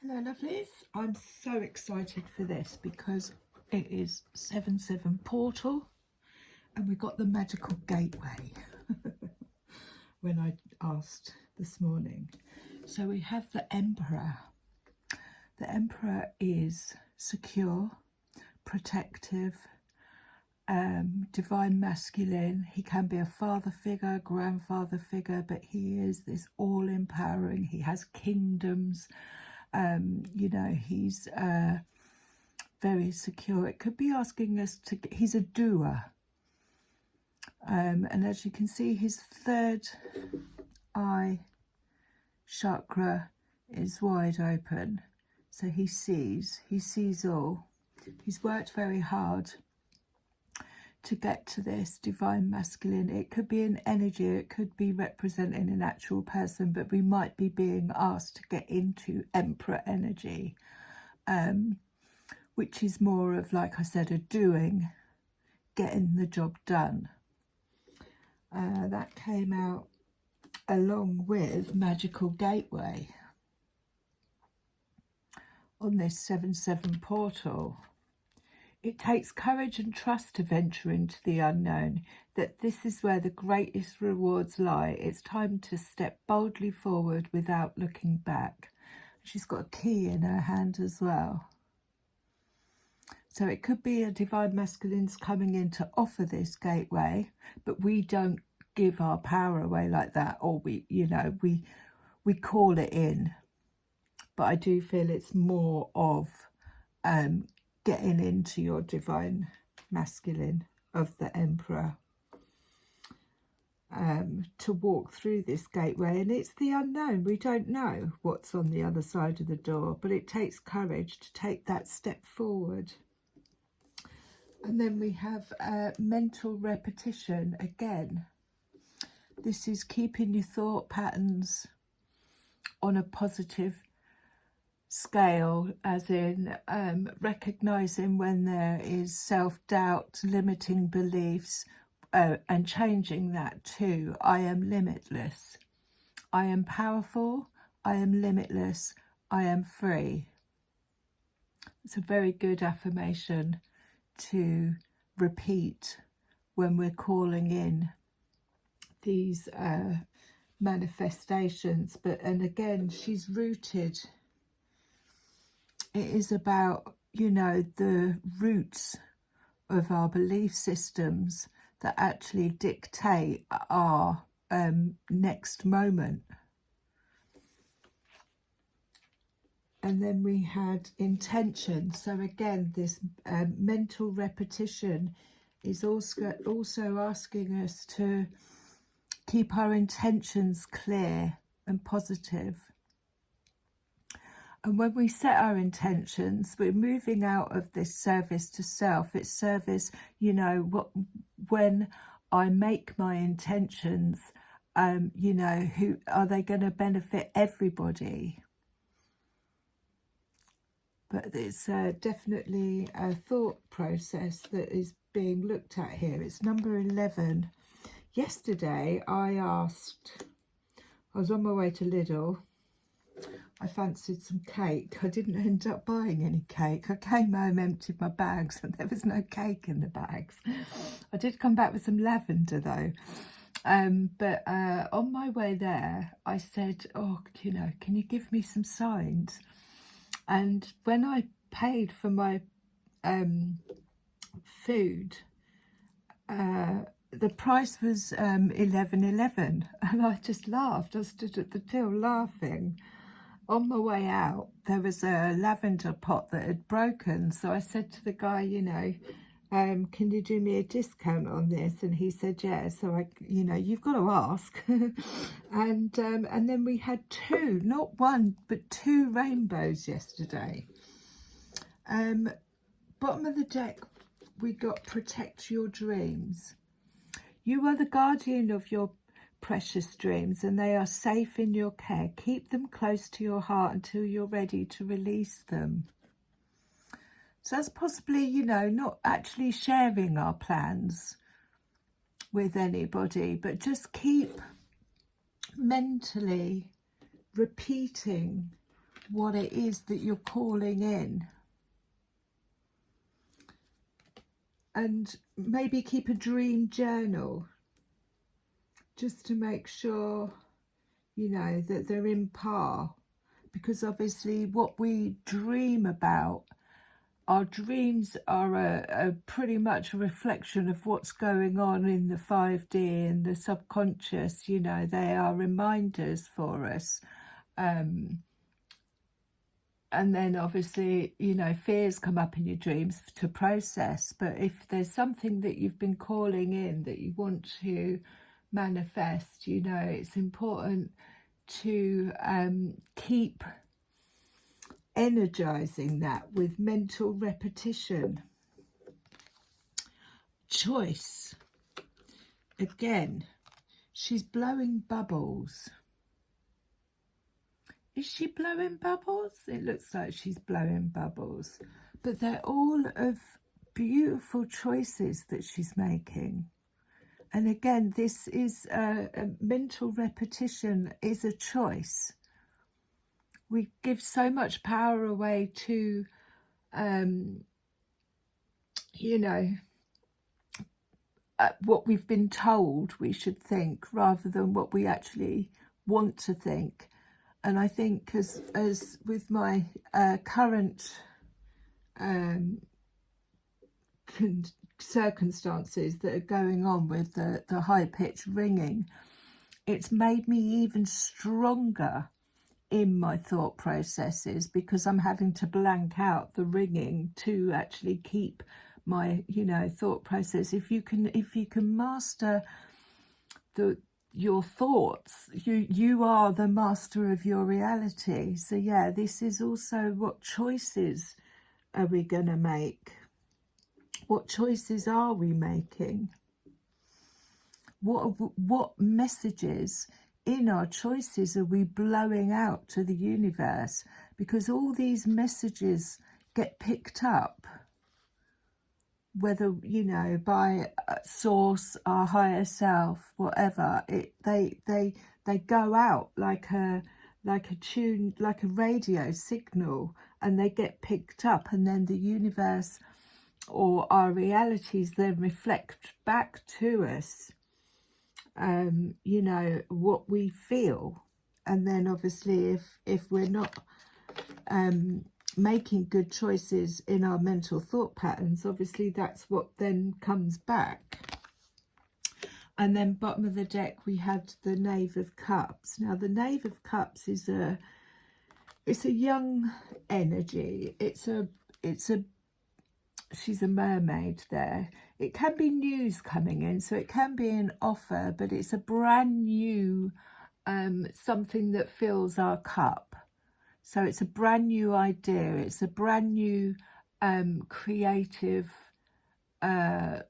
Hello lovelies, I'm so excited for this because it is 7/7 portal and we got the magical gateway when I asked this morning. So we have the Emperor. The Emperor is secure, protective, divine masculine. He can be a father figure, grandfather figure, but he is this all empowering. He has kingdoms. You know, he's very secure. It could be asking us to, he's a doer. And as you can see, his third eye chakra is wide open. So he sees all. He's worked very hard to get to this divine masculine. It could be an energy, it could be representing an actual person, but we might be being asked to get into Emperor energy, which is more of, like I said, a doing, getting the job done. That came out along with Magical Gateway on this 7/7 portal. It takes courage and trust to venture into the unknown, that this is where the greatest rewards lie. It's time to step boldly forward without looking back. She's got a key in her hand as well. So it could be a divine masculine's coming in to offer this gateway, but we don't give our power away like that, or we call it in. But I do feel it's more of getting into your divine masculine of the Emperor, to walk through this gateway. And it's the unknown. We don't know what's on the other side of the door, but it takes courage to take that step forward. And then we have mental repetition again. This is keeping your thought patterns on a positive scale, as in recognizing when there is self-doubt, limiting beliefs, and changing that to I am limitless, I am powerful, I am limitless, I am free. It's a very good affirmation to repeat when we're calling in these manifestations. And again, she's rooted. It is about, the roots of our belief systems that actually dictate our next moment. And then we had intention. So again, this mental repetition is also asking us to keep our intentions clear and positive. And when we set our intentions, we're moving out of this service to self. It's service, when I make my intentions, who are they going to benefit everybody? But it's definitely a thought process that is being looked at here. It's number 11. Yesterday, I was on my way to Lidl. I fancied some cake. I didn't end up buying any cake. I came home, emptied my bags, and there was no cake in the bags. I did come back with some lavender though. But on my way there, I said, oh, can you give me some signs? And when I paid for my food, the price was $11.11, and I just laughed. I stood at the till laughing. On my way out, there was a lavender pot that had broken, so I said to the guy, can you do me a discount on this? And he said, yeah. So you've got to ask. and then we had two, not one, but two rainbows yesterday. Bottom of the deck, we got protect your dreams. You are the guardian of your precious dreams, and they are safe in your care. Keep them close to your heart until you're ready to release them. So that's possibly, not actually sharing our plans with anybody, but just keep mentally repeating what it is that you're calling in. And maybe keep a dream journal just to make sure, you know, that they're in par. Because obviously what we dream about, our dreams are a pretty much a reflection of what's going on in the 5D and the subconscious. You know, they are reminders for us. And then obviously, you know, fears come up in your dreams to process. But if there's something that you've been calling in that you want to manifest, you know, it's important to keep energizing that with mental repetition. Choice. Again, she's blowing bubbles. Is she blowing bubbles? It looks like she's blowing bubbles. But they're all of beautiful choices that she's making. And again, this is a mental repetition is a choice. We give so much power away to, you know, what we've been told we should think rather than what we actually want to think. And I think as with my current circumstances that are going on with the high-pitched ringing, it's made me even stronger in my thought processes, because I'm having to blank out the ringing to actually keep my, you know, thought process. If you can master your thoughts, you are the master of your reality. So yeah, this is also what choices are we going to make? What choices are we making? What messages in our choices are we blowing out to the universe? Because all these messages get picked up, whether, you know, by source, our higher self, whatever. They go out like a tune, like a radio signal, and they get picked up, and then the universe or our realities then reflect back to us, you know, what we feel. And then obviously if we're not making good choices in our mental thought patterns, obviously that's what then comes back. And then bottom of the deck we had the Knave of Cups. Now the Knave of Cups is it's a young energy. She's a mermaid there. It can be news coming in, so it can be an offer, but it's a brand new something that fills our cup. So it's a brand new idea. It's a brand new creative, you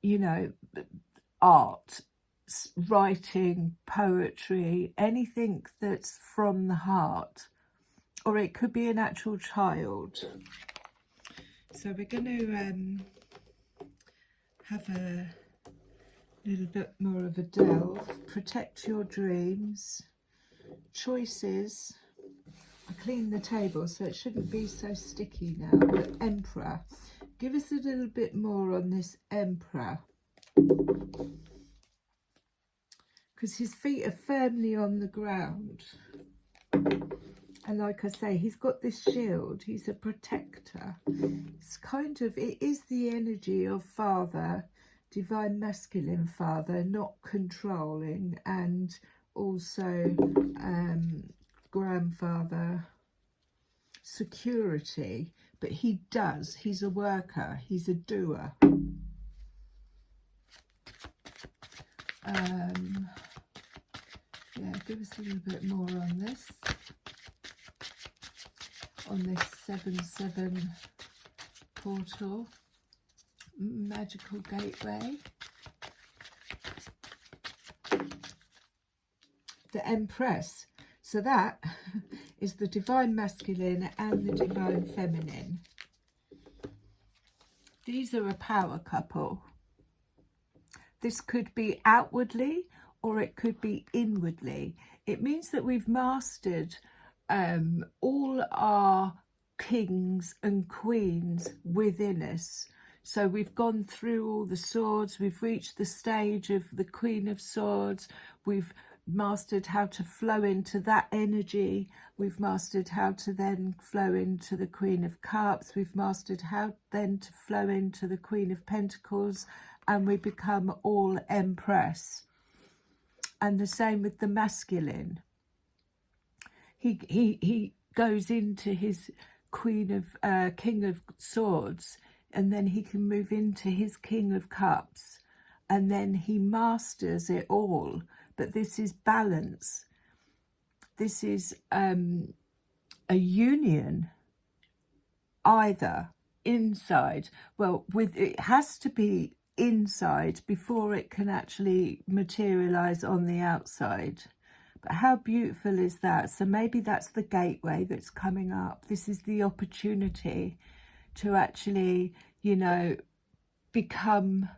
know, art, writing, poetry, anything that's from the heart. Or it could be an actual child. So we're going to have a little bit more of a delve. Protect your dreams. Choices. I cleaned the table so it shouldn't be so sticky now. But Emperor. Give us a little bit more on this Emperor. Because his feet are firmly on the ground. And like I say, he's got this shield. He's a protector. It's kind of, it is the energy of father, divine masculine father, not controlling, and also grandfather, security. But he's a worker, he's a doer. Yeah, give us a little bit more on this. On this 7/7 portal, magical gateway. The Empress. So that is the divine masculine and the divine feminine. These are a power couple. This could be outwardly or it could be inwardly. It means that we've mastered all our kings and queens within us. So we've gone through all the swords, we've reached the stage of the Queen of Swords, we've mastered how to flow into that energy, we've mastered how to then flow into the Queen of Cups, we've mastered how then to flow into the Queen of Pentacles, and we become all Empress. And the same with the masculine. He goes into his King of Swords, and then he can move into his King of Cups, and then he masters it all. But this is balance. This is a union, either inside. Well, it has to be inside before it can actually materialize on the outside. But how beautiful is that? So maybe that's the gateway that's coming up. This is the opportunity to actually, you know, become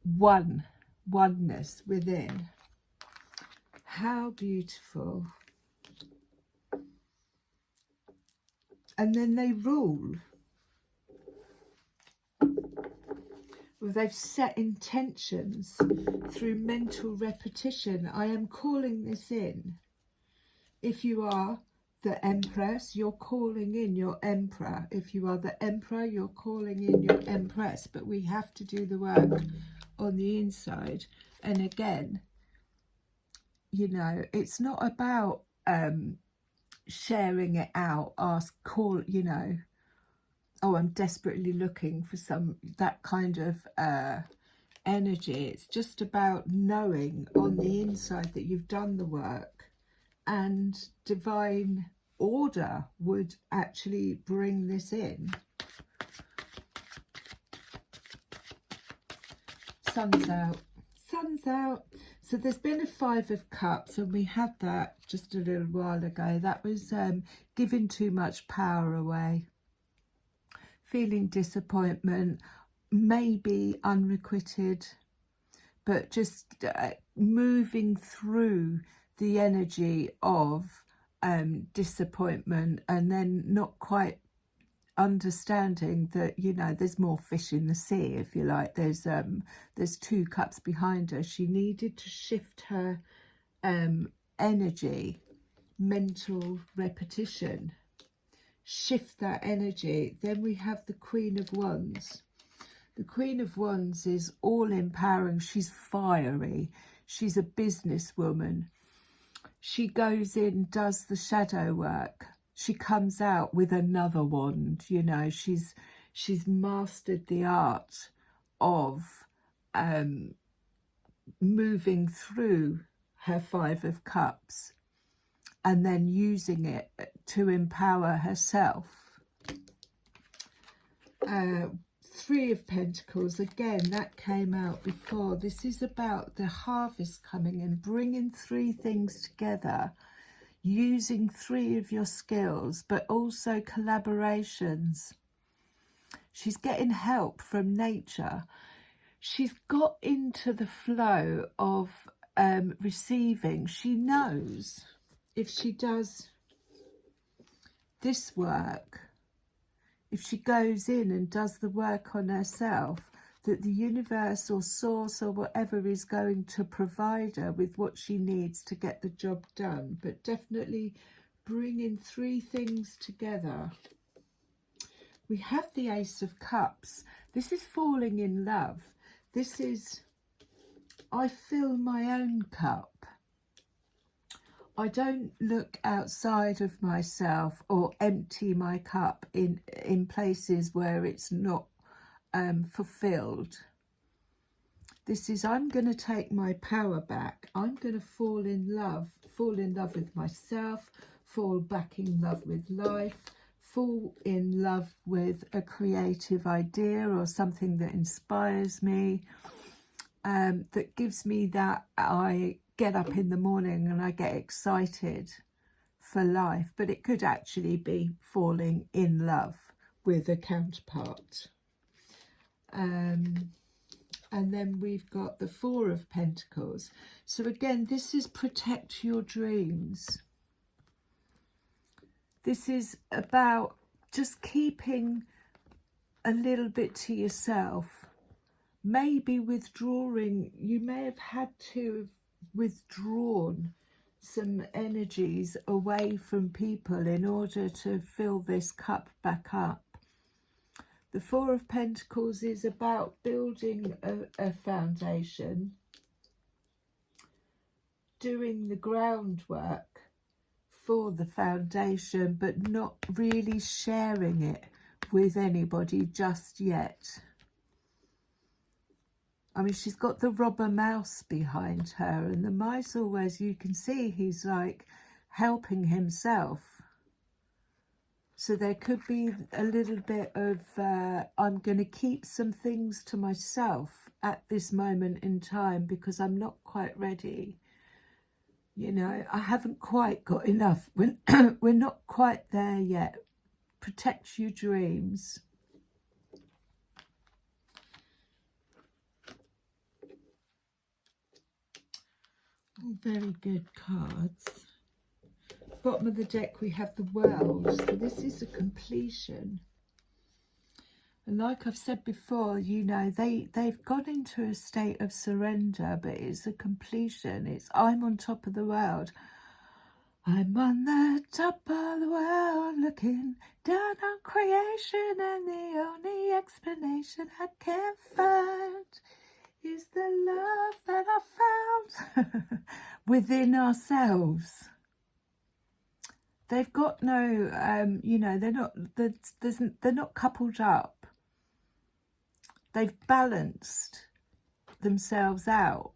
oneness within. How beautiful. And then they rule. Well, they've set intentions through mental repetition. I am calling this in. If you are the Empress, you're calling in your Emperor. If you are the Emperor, you're calling in your Empress. But we have to do the work on the inside. And again, you know, it's not about sharing it out, you know, oh, I'm desperately looking for that kind of energy. It's just about knowing on the inside that you've done the work, and divine order would actually bring this in. Sun's out. Sun's out. So there's been a 5 of Cups, and we had that just a little while ago. That was giving too much power away. Feeling disappointment, maybe unrequited, but just moving through the energy of disappointment, and then not quite understanding that, you know, there's more fish in the sea, if you like. There's 2 cups behind her. She needed to shift her energy, mental repetition, shift that energy. Then we have the Queen of Wands. The Queen of Wands is all empowering. She's fiery. She's a businesswoman. She goes in, does the shadow work. She comes out with another wand. You know, she's mastered the art of moving through her 5 of Cups and then using it to empower herself. 3 of Pentacles, again, that came out before. This is about the harvest coming in, bringing 3 things together, using 3 of your skills, but also collaborations. She's getting help from nature. She's got into the flow of receiving. She knows if she does this work, if she goes in and does the work on herself, that the universe or source or whatever is going to provide her with what she needs to get the job done. But definitely bringing 3 things together. We have the Ace of Cups. This is falling in love. This is, I fill my own cup. I don't look outside of myself or empty my cup in places where it's not fulfilled. This is, I'm going to take my power back. I'm going to fall in love with myself, fall back in love with life, fall in love with a creative idea or something that inspires me, that gives me that I get up in the morning and I get excited for life. But it could actually be falling in love with a counterpart. And then we've got the 4 of Pentacles. So again, this is protect your dreams. This is about just keeping a little bit to yourself. Maybe withdrawing, you may have had to have withdrawn some energies away from people in order to fill this cup back up. The Four of Pentacles is about building a foundation, doing the groundwork for the foundation, but not really sharing it with anybody just yet. I mean, she's got the robber mouse behind her, and the mice always, you can see he's like helping himself. So there could be a little bit of, I'm going to keep some things to myself at this moment in time because I'm not quite ready. You know, I haven't quite got enough. We're not quite there yet. Protect your dreams. All very good cards. Bottom of the deck we have the World. So this is a completion. And like I've said before, you know, they've gone into a state of surrender, but it's a completion. It's I'm on top of the world. I'm on the top of the world looking down on creation, and the only explanation I can find is the love that I found within ourselves. They've got no, you know, they're not coupled up. They've balanced themselves out.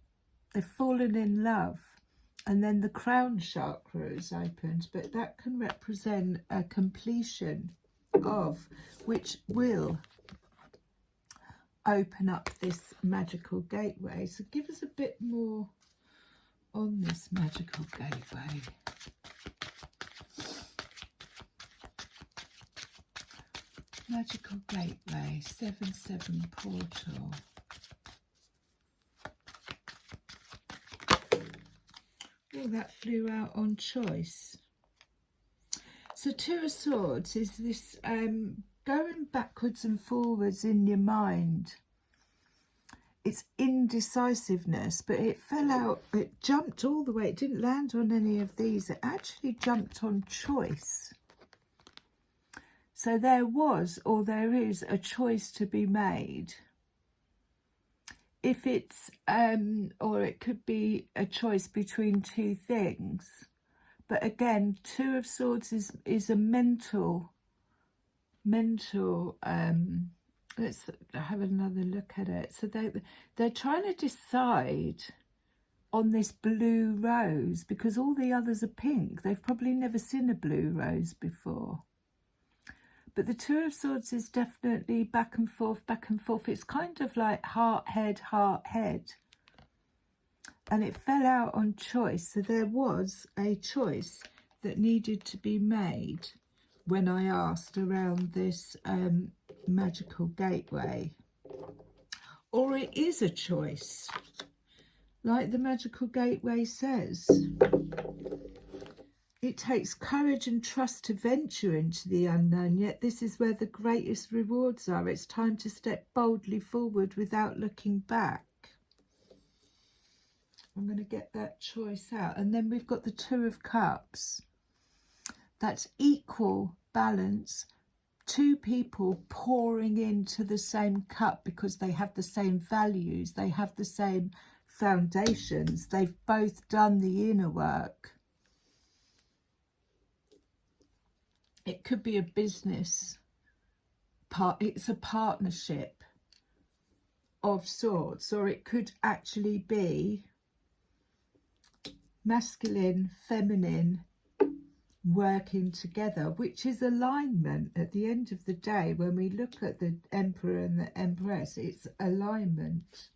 They've fallen in love. And then the crown chakra is opened, but that can represent a completion of, which will open up this magical gateway. So give us a bit more on this magical gateway. Magical gateway, 7-7 portal. Oh, that flew out on choice. So Two of Swords is this going backwards and forwards in your mind. It's indecisiveness, but it fell out, it jumped all the way. It didn't land on any of these. It actually jumped on choice. So there was, or there is, a choice to be made. If it's, or it could be a choice between two things. But again, Two of Swords is a mental, let's have another look at it. So they're trying to decide on this blue rose, because all the others are pink. They've probably never seen a blue rose before. But the Two of Swords is definitely back and forth, back and forth. It's kind of like heart, head, heart, head. And it fell out on choice. So there was a choice that needed to be made when I asked around this magical gateway. Or it is a choice, like the magical gateway says. It takes courage and trust to venture into the unknown, yet this is where the greatest rewards are. It's time to step boldly forward without looking back. I'm going to get that choice out. And then we've got the Two of Cups. That's equal balance. Two people pouring into the same cup because they have the same values. They have the same foundations. They've both done the inner work. It could be a business part. It's a partnership of sorts, or it could actually be masculine, feminine, working together, which is alignment. At the end of the day, when we look at the Emperor and the Empress, it's alignment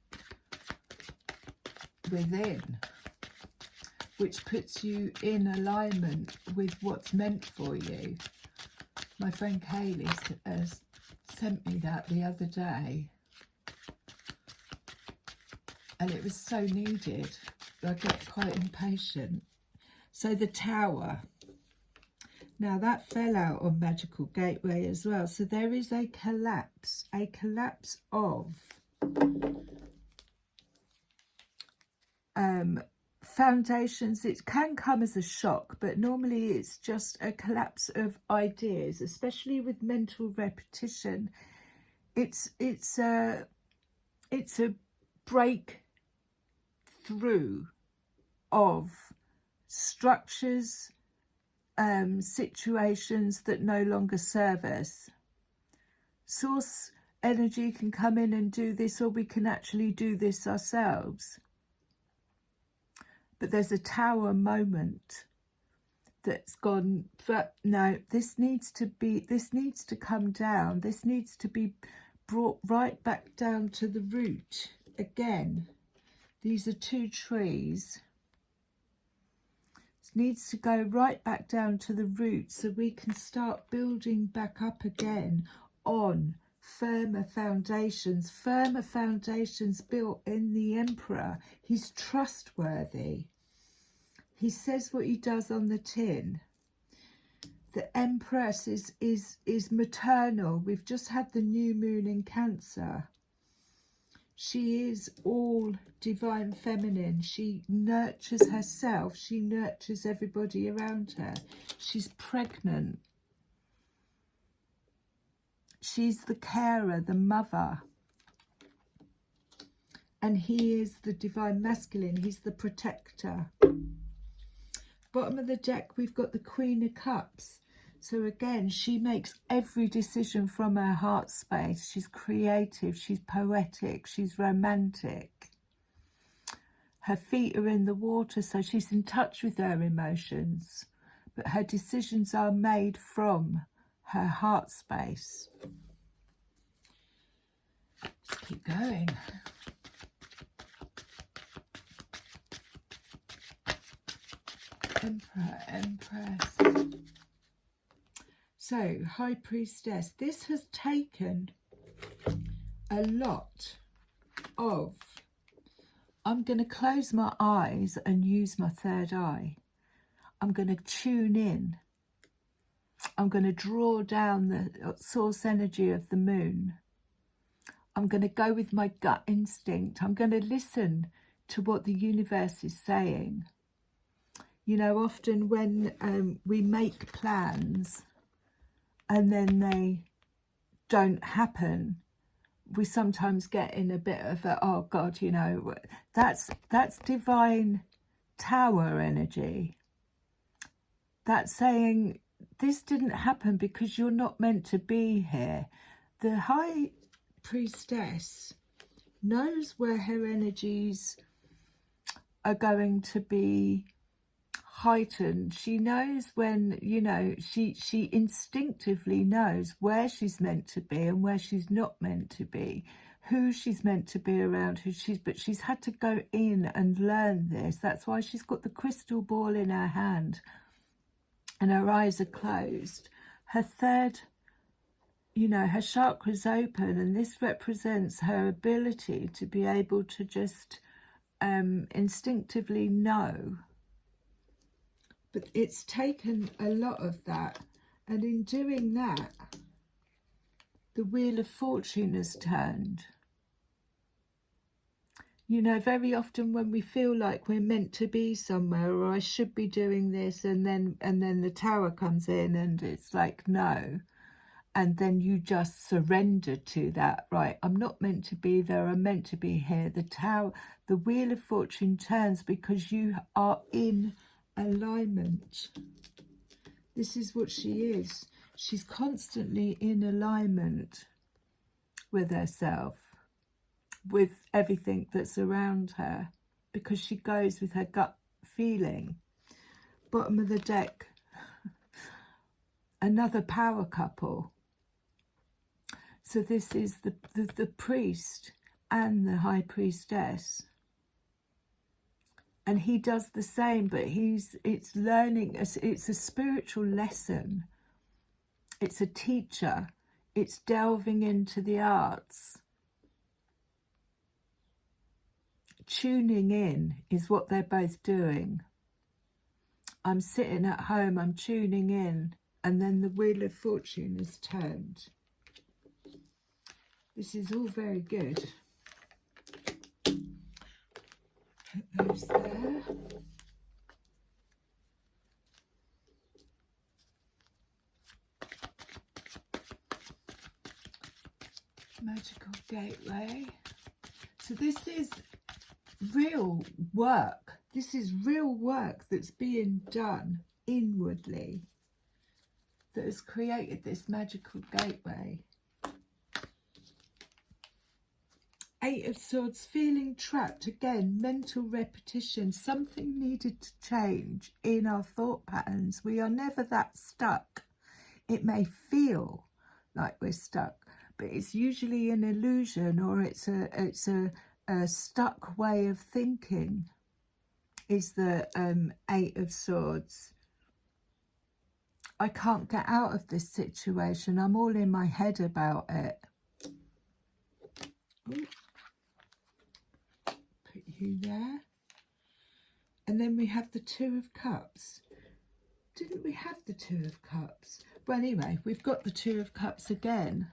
within, which puts you in alignment with what's meant for you. My friend Kaylee has sent me that the other day, and it was so needed. I get quite impatient. So the Tower. Now that fell out on Magical Gateway as well. So there is a collapse of foundations. It can come as a shock, but normally it's just a collapse of ideas, especially with mental repetition. It's a breakthrough of structures, situations that no longer serve us. Source energy can come in and do this, or we can actually do this ourselves. But there's a tower moment that's gone, but no, this needs to come down. This needs to be brought right back down to the root again. These are two trees. This needs to go right back down to the root so we can start building back up again on firmer foundations built in the Emperor. He's trustworthy. He says what he does on the tin. The Empress is maternal. We've just had the new moon in Cancer. She is all divine feminine. She nurtures herself. She nurtures everybody around her. She's pregnant. She's the carer, the mother. And he is the divine masculine. He's the protector. Bottom of the deck, we've got the Queen of Cups. So again, she makes every decision from her heart space. She's creative, she's poetic, she's romantic. Her feet are in the water, so she's in touch with her emotions. But her decisions are made from her heart space. Let's keep going. Emperor, Empress. So, High Priestess. This has taken a lot of, I'm going to close my eyes and use my third eye. I'm going to tune in. I'm going to draw down the source energy of the moon. I'm going to go with my gut instinct. I'm going to listen to what the universe is saying. You know, often when we make plans and then they don't happen, we sometimes get in a bit of a, oh God, you know, that's divine tower energy. That's saying this didn't happen because you're not meant to be here. The High Priestess knows where her energies are going to be heightened. She knows when, you know, she instinctively knows where she's meant to be and where she's not meant to be, who she's meant to be around, but she's had to go in and learn this. That's why she's got the crystal ball in her hand and her eyes are closed. Her third, you know, her chakra's open, and this represents her ability to be able to just instinctively know. But it's taken a lot of that, and in doing that, the Wheel of Fortune has turned. You know, very often when we feel like we're meant to be somewhere, or I should be doing this, and then the Tower comes in and it's like, no. And then you just surrender to that, right? I'm not meant to be there, I'm meant to be here. The Tower, the Wheel of Fortune turns because you are in alignment. This is what she is. She's constantly in alignment with herself, with everything that's around her, because she goes with her gut feeling. Bottom of the deck, another power couple. So this is the priest and the High Priestess. And he does the same, but it's learning, it's a spiritual lesson. It's a teacher. It's delving into the arts. Tuning in is what they're both doing. I'm sitting at home, I'm tuning in. and then the Wheel of Fortune is turned. This is all very good. Put those there. Magical Gateway. So this is real work. This is real work that's being done inwardly that has created this magical gateway. Eight of Swords, feeling trapped. Again, mental repetition. Something needed to change in our thought patterns. We are never that stuck. It may feel like we're stuck, but it's usually an illusion, or it's a stuck way of thinking. Is the Eight of Swords. I can't get out of this situation. I'm all in my head about it. Ooh. Put you there. And then we have the Two of Cups. Didn't we have the Two of Cups? Well, anyway, we've got the Two of Cups again.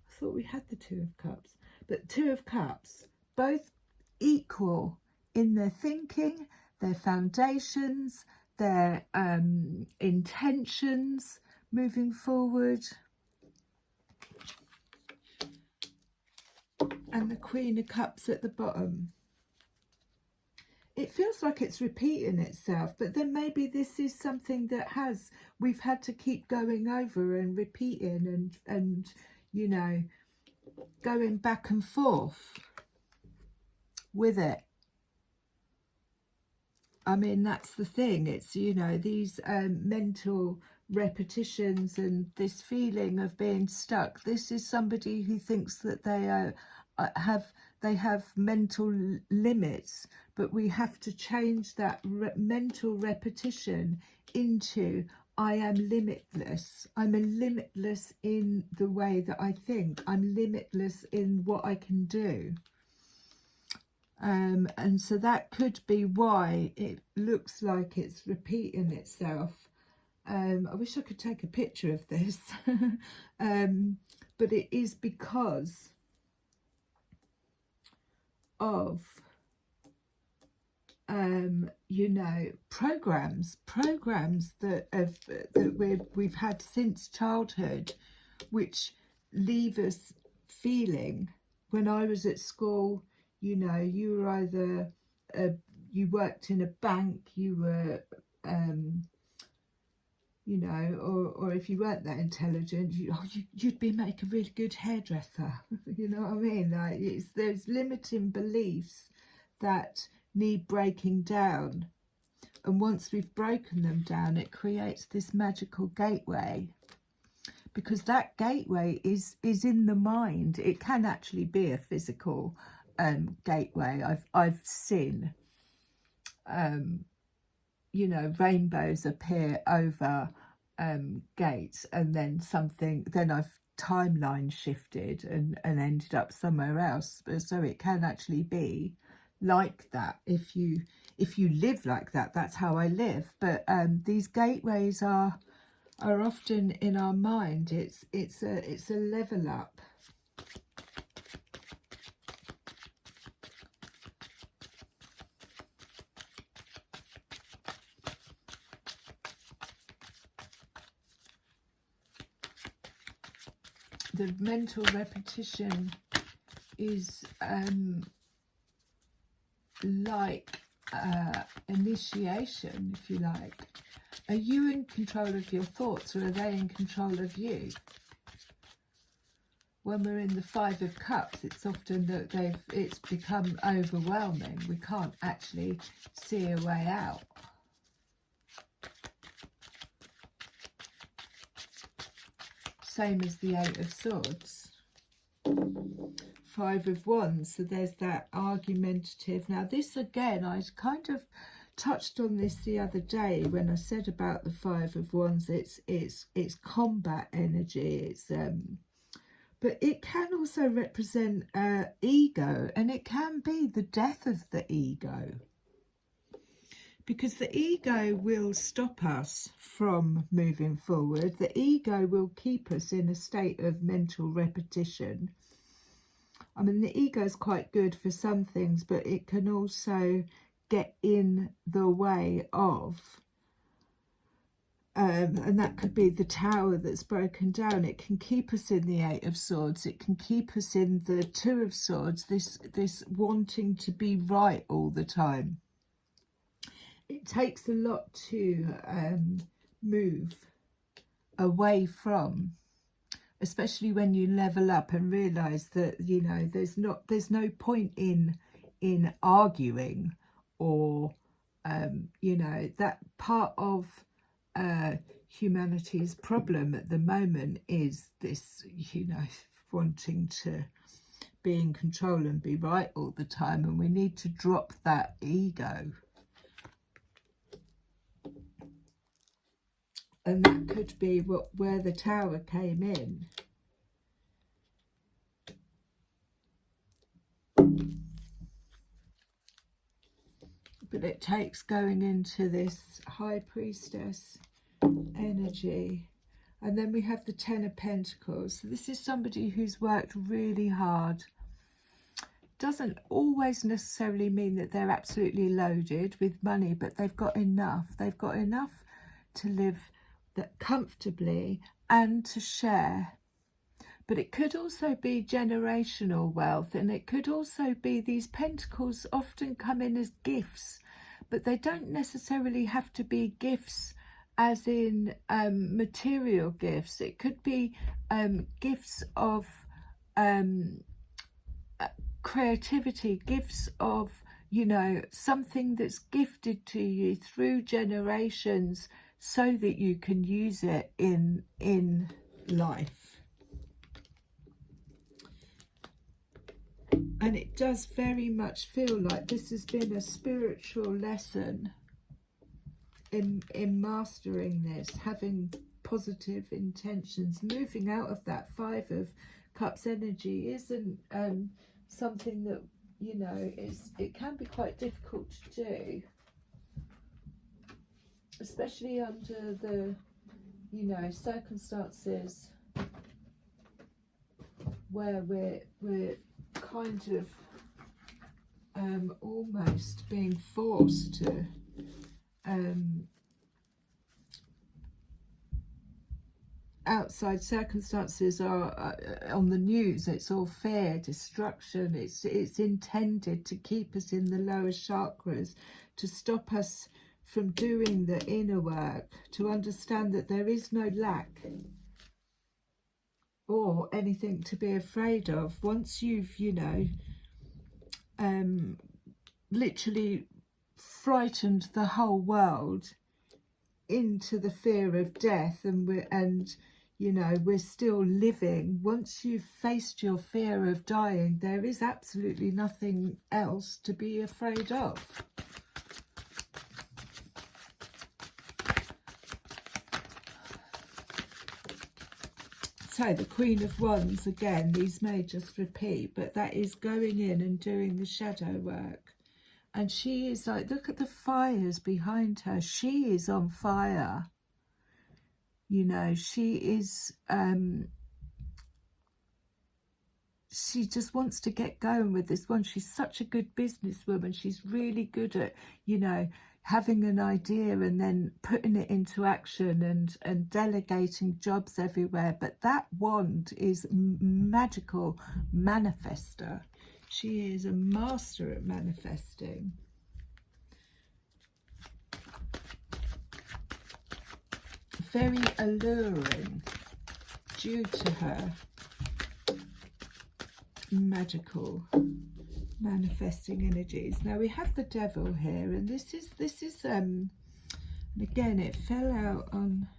I thought we had the Two of Cups. But Two of Cups, both equal in their thinking, their foundations, their intentions moving forward. And the Queen of Cups at the bottom. It feels like it's repeating itself, but then maybe this is something that we've had to keep going over and repeating and you know, going back and forth with it. I mean, that's the thing. It's, you know, these mental repetitions and this feeling of being stuck. This is somebody who thinks that they have mental limits, but we have to change that mental repetition into I am limitless. I'm limitless in the way that I think. I'm limitless in what I can do. And so that could be why it looks like it's repeating itself. I wish I could take a picture of this. But it is because of you know, programs that we've had since childhood, which leave us feeling. When I was at school, you know, you were either you worked in a bank, you were you know, or if you weren't that intelligent, you'd make a really good hairdresser. You know what I mean? Like, there's limiting beliefs that need breaking down, and once we've broken them down, it creates this magical gateway, because that gateway is in the mind. It can actually be a physical gateway. I've seen you know, rainbows appear over gates, and then I've timeline shifted and ended up somewhere else. So it can actually be like that if you live like that. That's how I live. But these gateways are often in our mind. It's a level up. The mental repetition is like initiation, if you like. Are you in control of your thoughts, or are they in control of you? When we're in the Five of Cups, it's often that it's become overwhelming. We can't actually see a way out. Same as the Eight of Swords. Five of Wands, so there's that argumentative. Now this again, I kind of touched on this the other day when I said about the Five of Wands. It's combat energy. It's but it can also represent ego, and it can be the death of the ego, because the ego will stop us from moving forward. The ego will keep us in a state of mental repetition. I mean, the ego is quite good for some things, but it can also get in the way of, and that could be the tower that's broken down. It can keep us in the Eight of Swords. It can keep us in the Two of Swords, this wanting to be right all the time. It takes a lot to move away from, especially when you level up and realise that, you know, there's no point in arguing, or you know, that part of humanity's problem at the moment is this, you know, wanting to be in control and be right all the time, and we need to drop that ego. And that could be where the tower came in. But it takes going into this High Priestess energy. And then we have the Ten of Pentacles. So this is somebody who's worked really hard. Doesn't always necessarily mean that they're absolutely loaded with money, but they've got enough. They've got enough to live comfortably and to share. But it could also be generational wealth, and it could also be these pentacles often come in as gifts, but they don't necessarily have to be gifts as in material gifts. It could be gifts of creativity, gifts of, you know, something that's gifted to you through generations so that you can use it in life. And it does very much feel like this has been a spiritual lesson in mastering this, having positive intentions. Moving out of that Five of Cups energy isn't something that, you know, it can be quite difficult to do, especially under the, you know, circumstances where we're kind of almost being forced to outside circumstances are on the news. It's all fear, destruction. It's intended to keep us in the lower chakras, to stop us from doing the inner work, to understand that there is no lack or anything to be afraid of. Once you've, you know, literally frightened the whole world into the fear of death, and you know, we're still living. Once you've faced your fear of dying, there is absolutely nothing else to be afraid of. So the Queen of Wands, again, these may just repeat, but that is going in and doing the shadow work. And she is like, look at the fires behind her. She is on fire. You know, she is, she just wants to get going with this one. She's such a good businesswoman. She's really good at, you know, having an idea and then putting it into action and delegating jobs everywhere. But that wand is magical manifester. She is a master at manifesting. Very alluring due to her magical manifesting energies. Now we have the Devil here, and this is and again it fell out on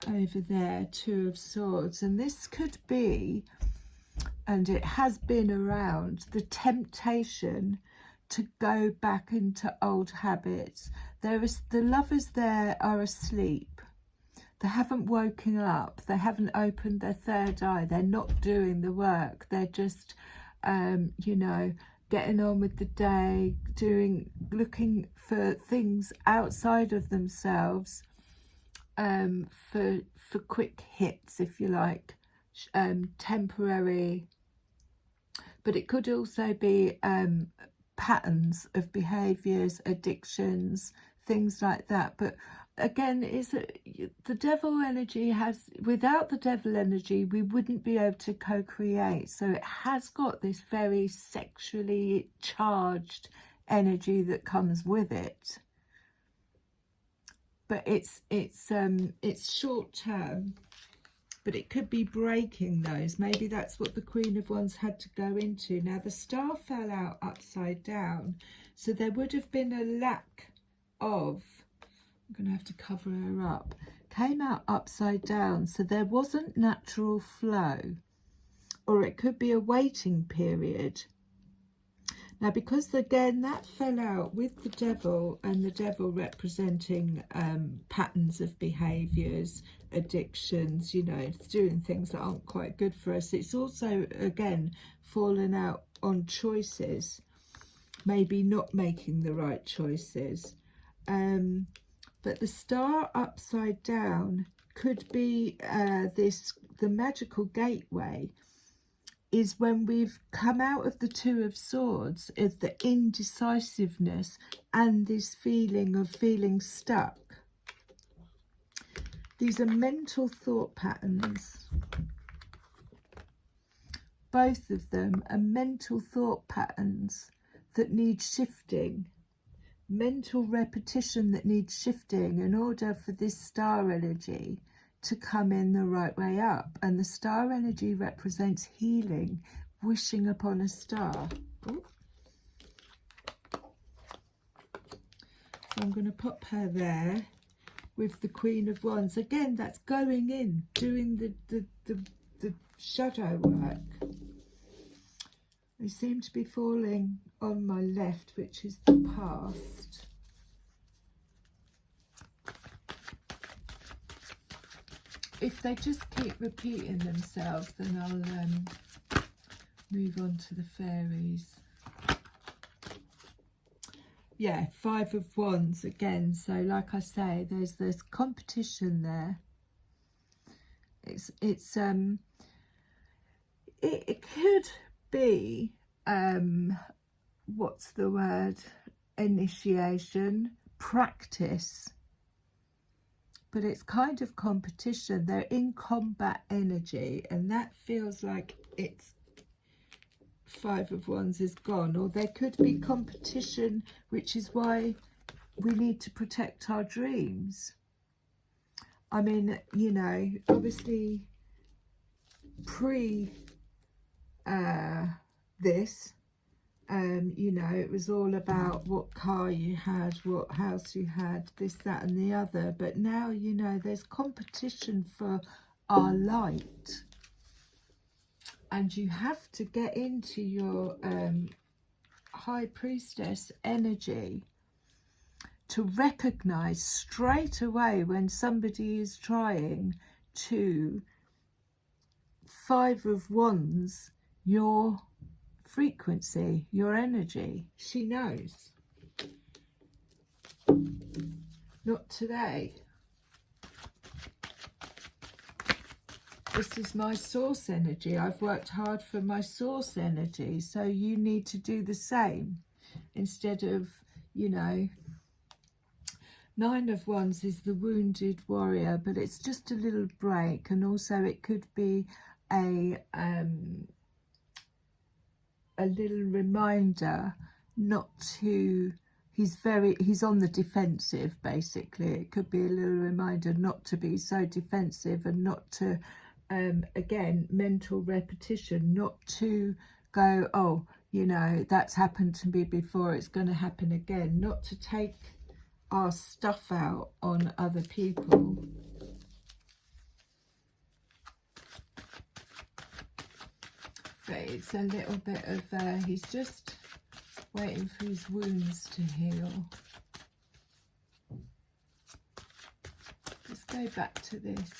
over there, Two of Swords, and this could be, and it has been around, the temptation to go back into old habits. The lovers there are asleep. They haven't woken up. They haven't opened their third eye. They're not doing the work. They're just, you know, getting on with the day, looking for things outside of themselves, for quick hits, if you like, temporary. But it could also be patterns of behaviours, addictions, things like that. But again, the devil energy without the devil energy, we wouldn't be able to co-create. So it has got this very sexually charged energy that comes with it. But it's short term. But it could be breaking those. Maybe that's what the Queen of Wands had to go into. Now, the star fell out upside down, so there would have been a lack of, I'm going to have to cover her up, came out upside down, so there wasn't natural flow, or it could be a waiting period. Now, because again that fell out with the devil, and the devil representing patterns of behaviours, addictions, you know, doing things that aren't quite good for us. It's also, again, fallen out on choices, maybe not making the right choices. But the star upside down could be the magical gateway is when we've come out of the Two of Swords, is the indecisiveness and this feeling of feeling stuck. These are mental thought patterns. Both of them are mental thought patterns that need shifting. Mental repetition that needs shifting in order for this star energy to come in the right way up. And the star energy represents healing, wishing upon a star. Ooh. So I'm going to pop her there with the Queen of Wands. Again, that's going in, doing the shadow work. They seem to be falling on my left, which is the past. If they just keep repeating themselves, then I'll move on to the fairies. Yeah, Five of Wands again. So like I say, there's competition there. It could be what's the word? Initiation, practice. But it's kind of competition. They're in combat energy, and that feels like it's Five of Wands is gone. Or there could be competition, which is why we need to protect our dreams. I mean, you know, obviously pre this, you know, it was all about what car you had, what house you had, this, that and the other. But now, you know, there's competition for our light. And you have to get into your High Priestess energy to recognize straight away when somebody is trying to Five of Wands your frequency, your energy. She knows. Not today. This is my source energy. I've worked hard for my source energy, so you need to do the same instead of, you know. Nine of Wands is the wounded warrior, but it's just a little break, and also it could be a little reminder not to, he's on the defensive basically. It could be a little reminder not to be so defensive, and not to again, mental repetition, not to go, oh, you know, that's happened to me before, it's going to happen again. Not to take our stuff out on other people. But it's a little bit of, he's just waiting for his wounds to heal. Let's go back to this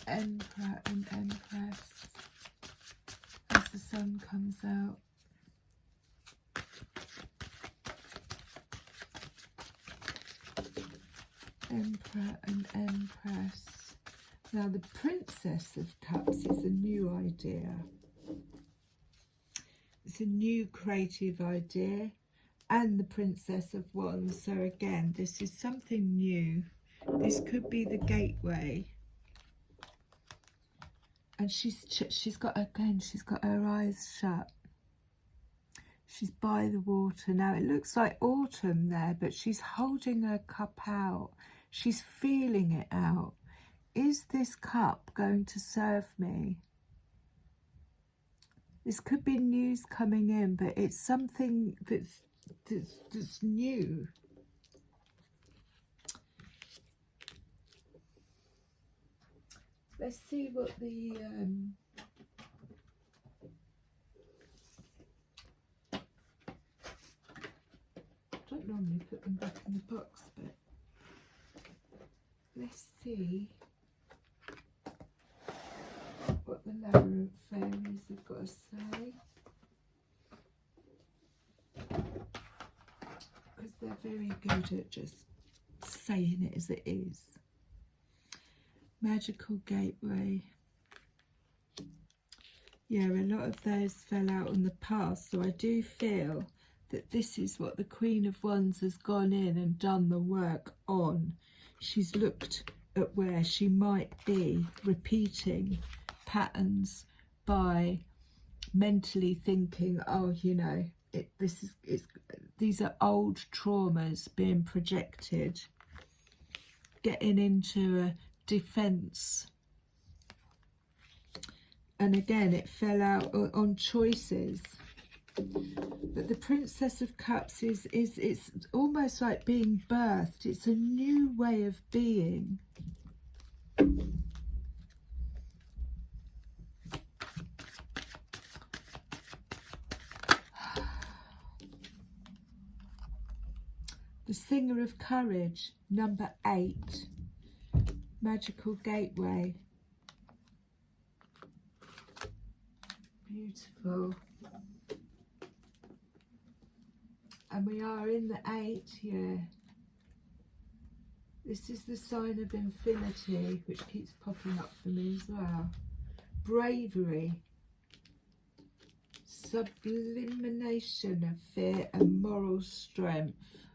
Emperor and Empress as the sun comes out. Emperor and Empress. Now the Princess of Cups is a new idea. It's a new creative idea. And the Princess of Wands. So again, this is something new. This could be the gateway. And she's got her eyes shut. She's by the water. Now it looks like autumn there, but she's holding her cup out. She's feeling it out. Is this cup going to serve me? This could be news coming in, but it's something that's new. Let's see what the I don't normally put them back in the box, but let's see what the Lover of Fairies have got to say, because they're very good at just saying it as it is. Magical Gateway. Yeah, a lot of those fell out in the past, so I do feel that this is what the Queen of Wands has gone in and done the work on. She's looked at where she might be repeating patterns by mentally thinking, oh, you know, these are old traumas being projected, getting into a defense. And again, it fell out on choices. But the Princess of Cups it's almost like being birthed. It's a new way of being. The Singer of Courage, number 8. Magical Gateway. Beautiful. And we are in the 8 here. This is the sign of infinity, which keeps popping up for me as well. Bravery. Sublimation of fear and moral strength.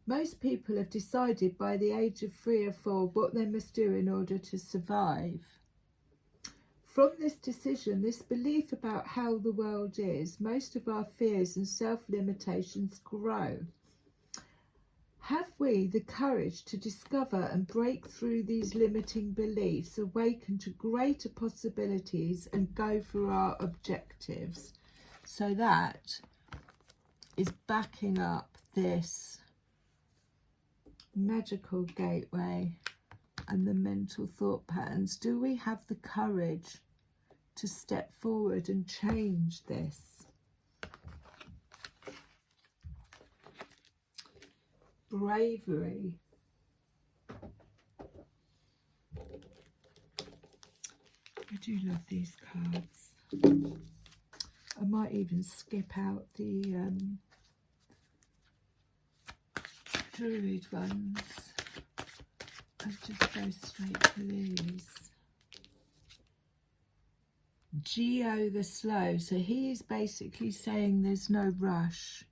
Most people have decided by the age of 3 or 4 what they must do in order to survive. From this decision, this belief about how the world is, most of our fears and self-limitations grow. Have we the courage to discover and break through these limiting beliefs, awaken to greater possibilities and go for our objectives? So that is backing up this magical gateway and the mental thought patterns. Do we have the courage to step forward and change this? Bravery. I do love these cards. I might even skip out the Druid ones and just go straight to these. Geo the Slow. So he's basically saying there's no rush.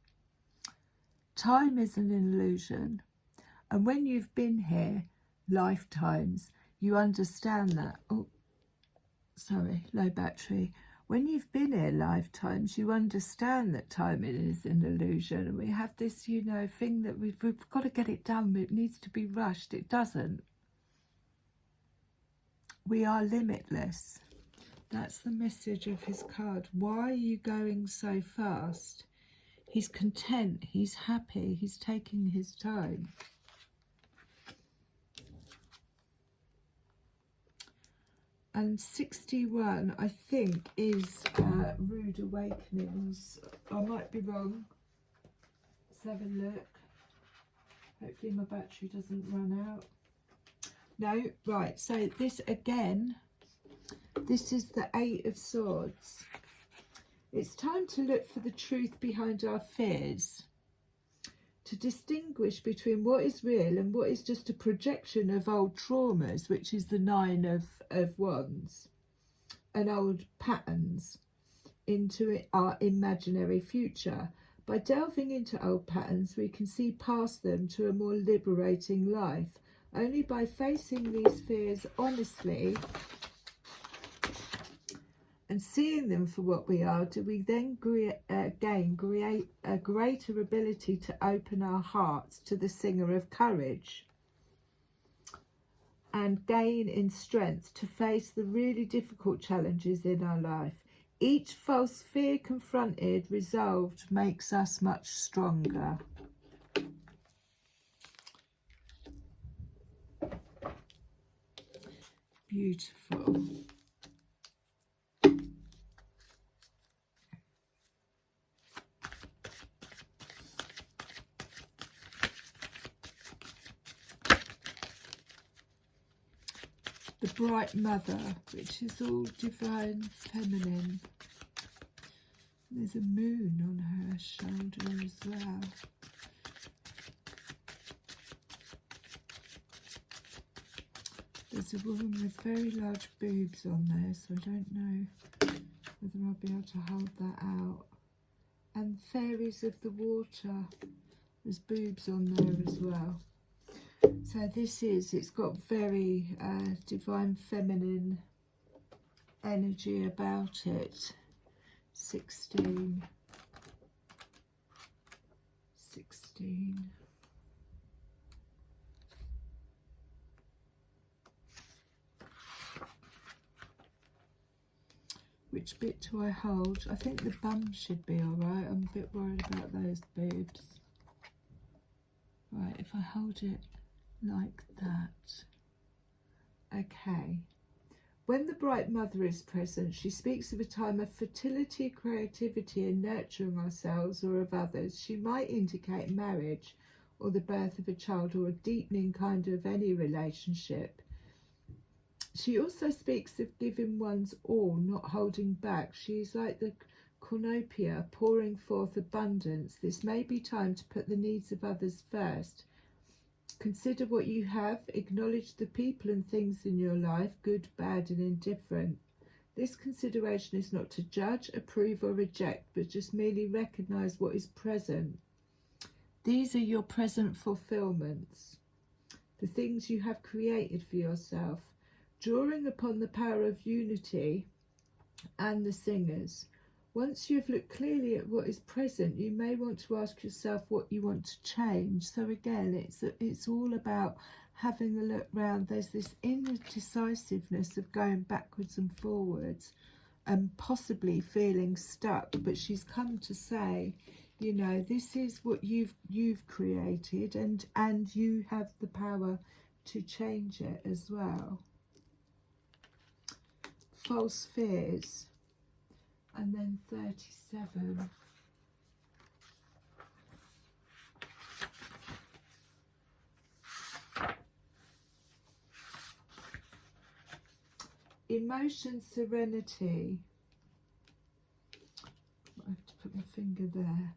Time is an illusion. And when you've been here lifetimes, you understand that. Oh, sorry, low battery. When you've been here lifetimes, you understand that time is an illusion. And we have this, you know, thing that we've got to get it done. It needs to be rushed. It doesn't. We are limitless. That's the message of his card. Why are you going so fast? He's content. He's happy. He's taking his time. And 61, I think, is Rude Awakenings. I might be wrong. Let's have a look. Hopefully my battery doesn't run out. No, right. So this again, this is the 8 of Swords. It's time to look for the truth behind our fears, to distinguish between what is real and what is just a projection of old traumas, which is the Nine of Wands, and old patterns into our imaginary future. By delving into old patterns, we can see past them to a more liberating life. Only by facing these fears honestly and seeing them for what we are, do we then gain a greater ability to open our hearts to the singer of courage and gain in strength to face the really difficult challenges in our life. Each false fear confronted, resolved, makes us much stronger. Beautiful. The Bright Mother, which is all divine feminine. There's a moon on her shoulder as well. There's a woman with very large boobs on there, so I don't know whether I'll be able to hold that out. And fairies of the water. There's boobs on there as well. So it's got very divine feminine energy about it. 16. Which bit do I hold? I think the bum should be alright. I'm a bit worried about those boobs. Right, if I hold it like that. Okay. When the Bright Mother is present, she speaks of a time of fertility, creativity and nurturing ourselves or of others. She might indicate marriage or the birth of a child or a deepening kind of any relationship. She also speaks of giving one's all, not holding back. She is like the cornucopia, pouring forth abundance. This may be time to put the needs of others first. Consider what you have, acknowledge the people and things in your life, good, bad and indifferent. This consideration is not to judge, approve or reject, but just merely recognise what is present. These are your present fulfilments, the things you have created for yourself, drawing upon the power of unity and the singers. Once you've looked clearly at what is present, you may want to ask yourself what you want to change. So again, it's all about having a look round. There's this indecisiveness of going backwards and forwards and possibly feeling stuck. But she's come to say, you know, this is what you've created, and you have the power to change it as well. False fears. And then 37. Emotion serenity. I have to put my finger there.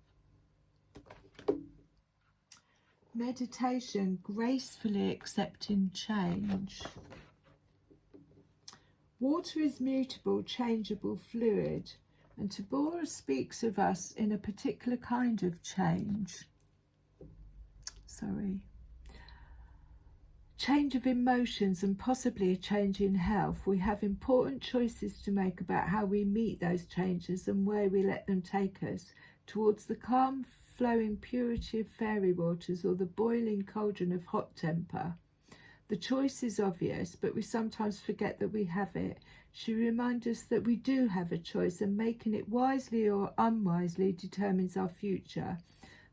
Meditation, gracefully accepting change. Water is mutable, changeable fluid, and Tabora speaks of us in a particular kind of change. Change of emotions and possibly a change in health. We have important choices to make about how we meet those changes and where we let them take us, towards the calm, flowing purity of fairy waters or the boiling cauldron of hot temper. The choice is obvious, but we sometimes forget that we have it. She reminds us that we do have a choice, and making it wisely or unwisely determines our future.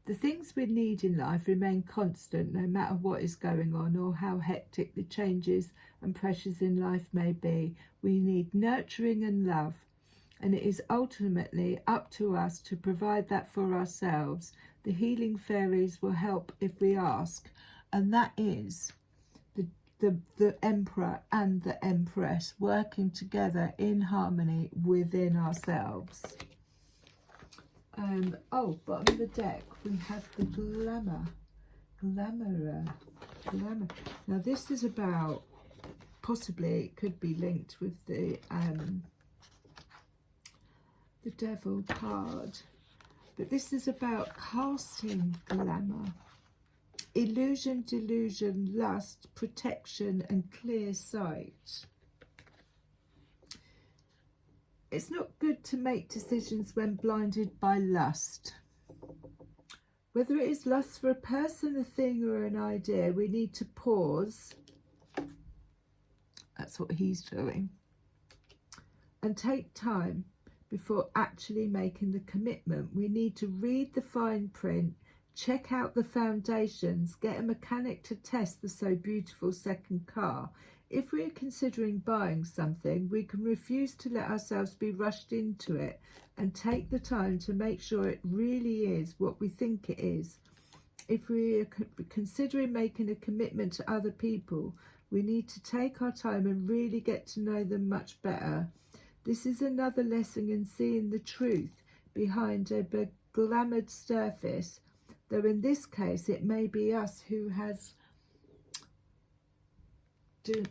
The things we need in life remain constant no matter what is going on or how hectic the changes and pressures in life may be. We need nurturing and love, and it is ultimately up to us to provide that for ourselves. The healing fairies will help if we ask, and that is the Emperor and the Empress working together in harmony within ourselves. Oh, bottom of the deck, we have the Glamour. Now this is about, possibly it could be linked with the Devil card, but this is about casting glamour, illusion, delusion, lust, protection and clear sight. It's not good to make decisions when blinded by lust. Whether it is lust for a person, a thing or an idea, we need to pause. That's what he's doing. And take time before actually making the commitment. We need to read the fine print, check out the foundations, get a mechanic to test the so beautiful second car. If we are considering buying something, we can refuse to let ourselves be rushed into it and take the time to make sure it really is what we think it is. If we are considering making a commitment to other people, we need to take our time and really get to know them much better. This is another lesson in seeing the truth behind a beglamoured surface, though in this case it may be us who has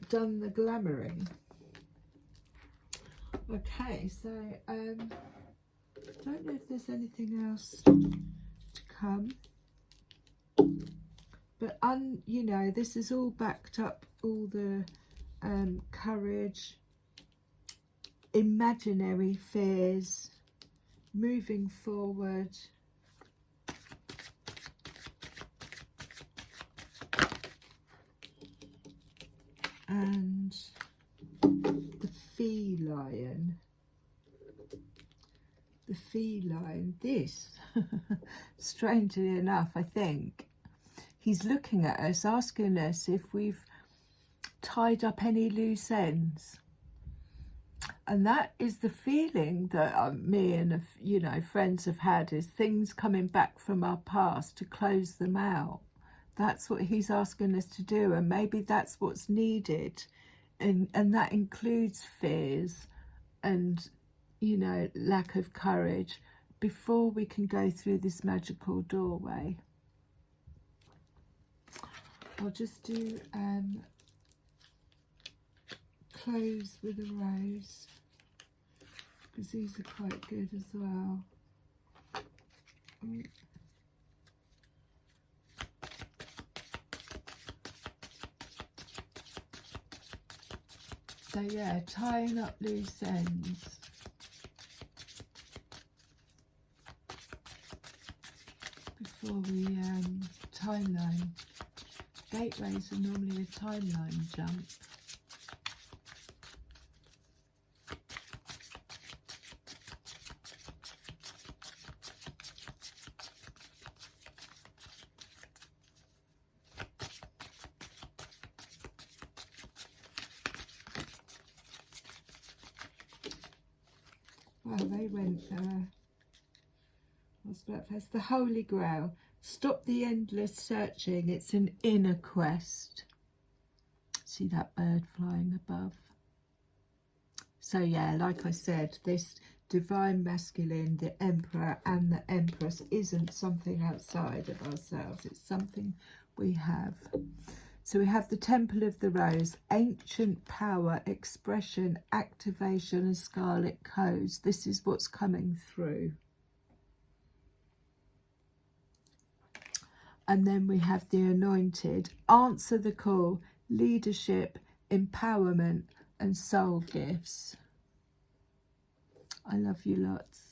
done the glamouring. Okay, so I don't know if there's anything else to come, but you know, this is all backed up, all the courage, imaginary fears, moving forward, and the feline. The feline, this, strangely enough, I think, he's looking at us, asking us if we've tied up any loose ends. And that is the feeling that me and, you know, friends have had, is things coming back from our past to close them out. That's what he's asking us to do, and maybe that's what's needed, and that includes fears and, you know, lack of courage before we can go through this magical doorway. I'll just do close with a rose, because these are quite good as well. So yeah, tying up loose ends. Before we timeline. Gateways are normally a timeline jump. Well, they went, what's that place? The Holy Grail. Stop the endless searching. It's an inner quest. See that bird flying above? So yeah, like I said, this divine masculine, the Emperor and the Empress, isn't something outside of ourselves. It's something we have. So we have the Temple of the Rose, ancient power, expression, activation and scarlet codes. This is what's coming through. And then we have the Anointed, answer the call, leadership, empowerment and soul gifts. I love you lots.